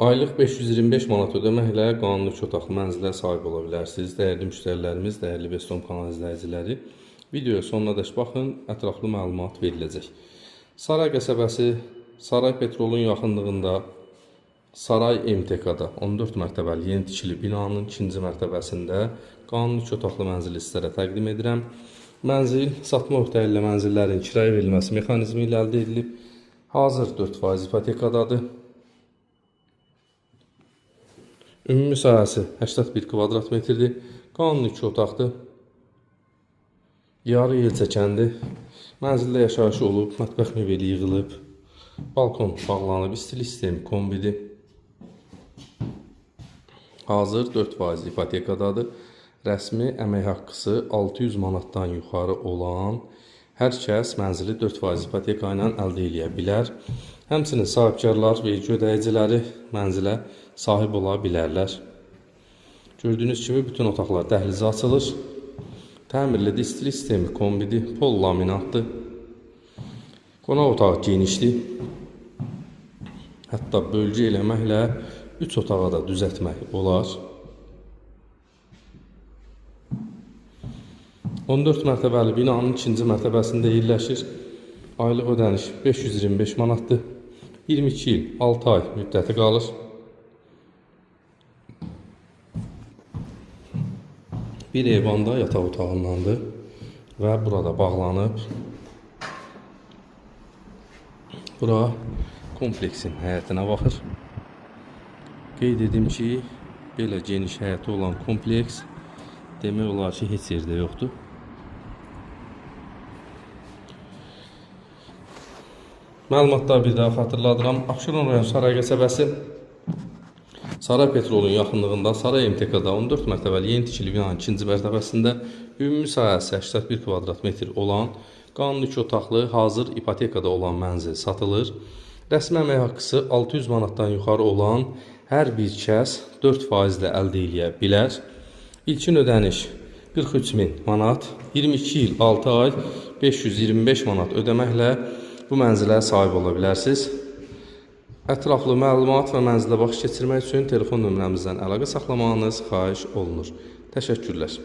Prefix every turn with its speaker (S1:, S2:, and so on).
S1: Aylıq 525 manat ödəməklə qanuni 2 otaqlı mənzilə sahib ola bilərsiniz. Dəyərli müştərilərimiz, dəyərli Bestom kanal izləyiciləri, videoya sonuna dək baxın, ətraflı məlumat veriləcək. Saray qəsəbəsi, Saray Petrolun yaxınlığında, Saray MTK-da 14 mərtəbəli yeni tikili binanın 2-ci mərtəbəsində qanuni 2 otaqlı mənzili sizlərə təqdim edirəm. Mənzil satma öhdəli ilə mənzillərin kirayə verilməsi mexanizmi ilə əldə edilib. Hazır 4% ipotekadadır. Ümumi sahəsi 81 kvadrat metrdir. Qanuni 2 otaqdır. Yarı yel çəkəndir. Mənzildə yaşayışı olub, mətbəx mebeli yığılıb. Balkon bağlanıb, istilik sistemi kombidir. Hazır 4% ipotekadadır. Rəsmi əmək haqqısı 600 manatdan yuxarı olan hər kəs mənzili 4% ipoteka ilə əldə edə bilər. Həmçinin sahibkarlar, vergi ödəyiciləri mənzilə sahib ola bilərlər. Gördüyünüz kimi bütün otaqlar dəhlizə açılır. Təmirlidir, istilik sistemi kombidir, pol laminatdır. Qonaq otağı genişdir. Hətta bölgə eləməklə 3 otağa da düzəltmək olar. 14 mərtəbəli binanın 2-ci mərtəbəsində yerləşir. Aylıq ödəniş 525 manatdır. 22 il, 6 ay müddəti qalır. Bir eyvanda yataq otağındandır və burada bağlanıb. Bura kompleksin həyətinə baxır. Qeyd edim ki, belə geniş həyəti olan kompleks demək olar ki, heç yerdə yoxdur. Məlumatları bir daha xatırladıram. Abşeron rayon Saray qəsəbəsi, Saray Petrolun yaxınlığında, Saray MTK-da 14 mərtəbəli yeni tikili binanın 2-ci mərtəbəsində ümumi sahəsi 81 kvadrat metr olan, qanuni 2 otaqlı, hazır ipotekada olan mənzil satılır. Rəsmi əmək haqqısı 600 manatdan yuxarı olan hər bir kəs 4% ilə əldə edə bilər. İlkin ödəniş 43.000 manat, 22 il, 6 ay, 525 manat ödəməklə bu mənzilə sahib ola bilərsiniz. Ətraflı məlumat və mənzilə baxış keçirmək üçün telefon nömrəmizdən əlaqə saxlamağınız xahiş olunur. Təşəkkürlər.